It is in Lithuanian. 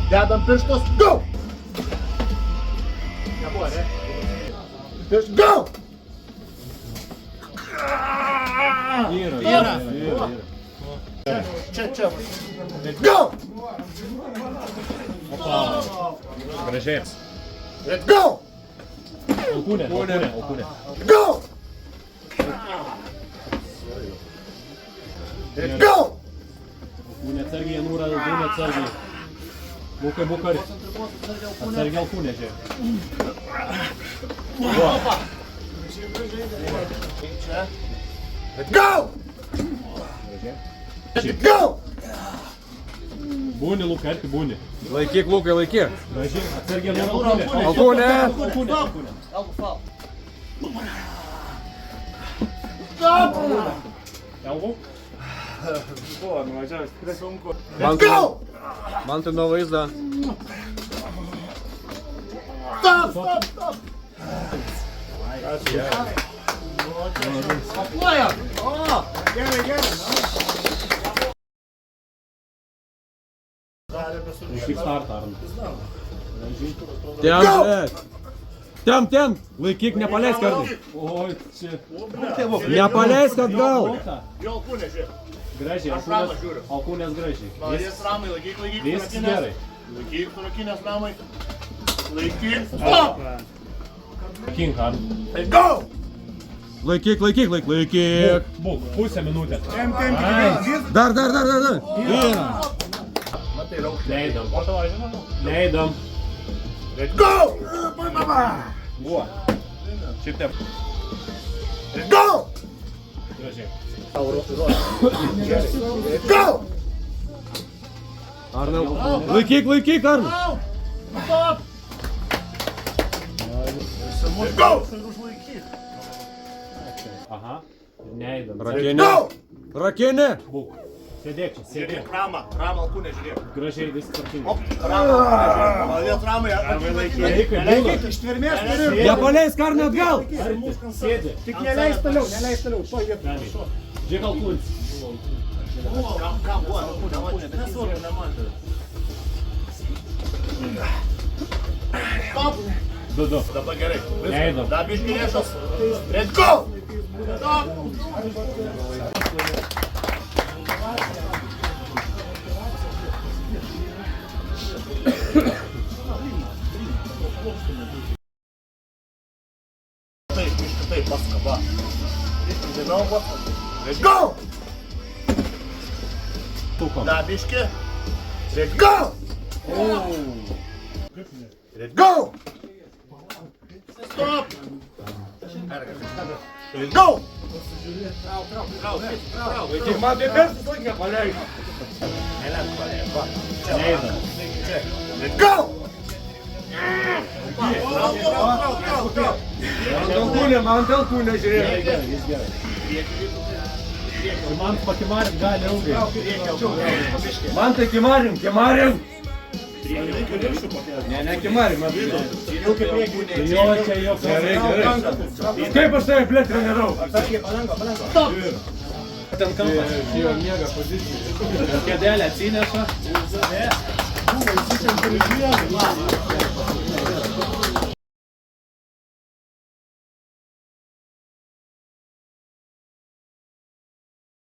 Dedam pirštus. Go! Nebuvo, ne? Pirštus. Go! Yra. Čia. Go! Gražiai. Let's go! Alkūnė. Go! Let's go! Alkūnė atsargiai, Nūra, alkūnė atsargiai. Bukai. Atsargiai alkūnė, žiūrėk. Let's go! Let's go! Būni, Lukai, arti būni. Laikyk, Lukai, laikyk. Gražiai, atsargiai, Nūra, Alkūnė. Stop! Elvų. Buvo, nuvažiavęs, tikrai sunku. Let's go! Man tai nuo vaizdą. Stop! Aploja! O, gerai. Išvyk startą, Arnu. Tem. Laikyk, nepaleisk kartai. Oi, čia. Nepaleisk atgal. Jo alkūnė, žiūrėk. Gražiai, Aš ramą žiūriu. alkūnės gražiai. Jis ramai, laikyk, Viskas gerai. Laikyk, surakinės ramai. Laikyk, stop! King, Arnu. Let's go! Laikyk. Būk, pusę minutės. Dar. Yra. Matai, raukšlė. Leidom. Let's go! Buvo. Šiaip taip. Let's go! Gražiai. Let's go! Arnau. Laikyk, Arnau. Stop! Let's go! Aha. Neidom. Rakinė. Būk. Sėdėk čia, sėdėk. Ramą alkūnė, žiūrėk. Gražiai, viskas tvarkingai. Ramą alkūnė, žiūrėk. Malės ramai, laikyk, ištvermės turiu. Nepaleisk Arnau atgal. Sėdė. Tik neleis toliau, šoj vietoj. Žiūrėk alkūnės. Kam buvo, alkūnė, nesvarbu, nematė. Stop! 2. Dabar gerai. Leidom. Dar biškį lėšas. Let's go! Stop! Taip, paskaba. Žemiau, let's go! Tukom. Dar biškį. Let's go! Let's go! Stop! Let's go! Man tai pirštus laikė paleik. Leidom. Let's go! Man alkūnė, žiūrėk. Jis gerai. Man pakimarim gali ilgai. Man tai kimarim. Ne, kimarim. Jo, čia jo. Gerai. Kaip aš tave, blėt, treniravau? Stop! Ten kampas. Jo miega pozicija. Kėdelę atsineša.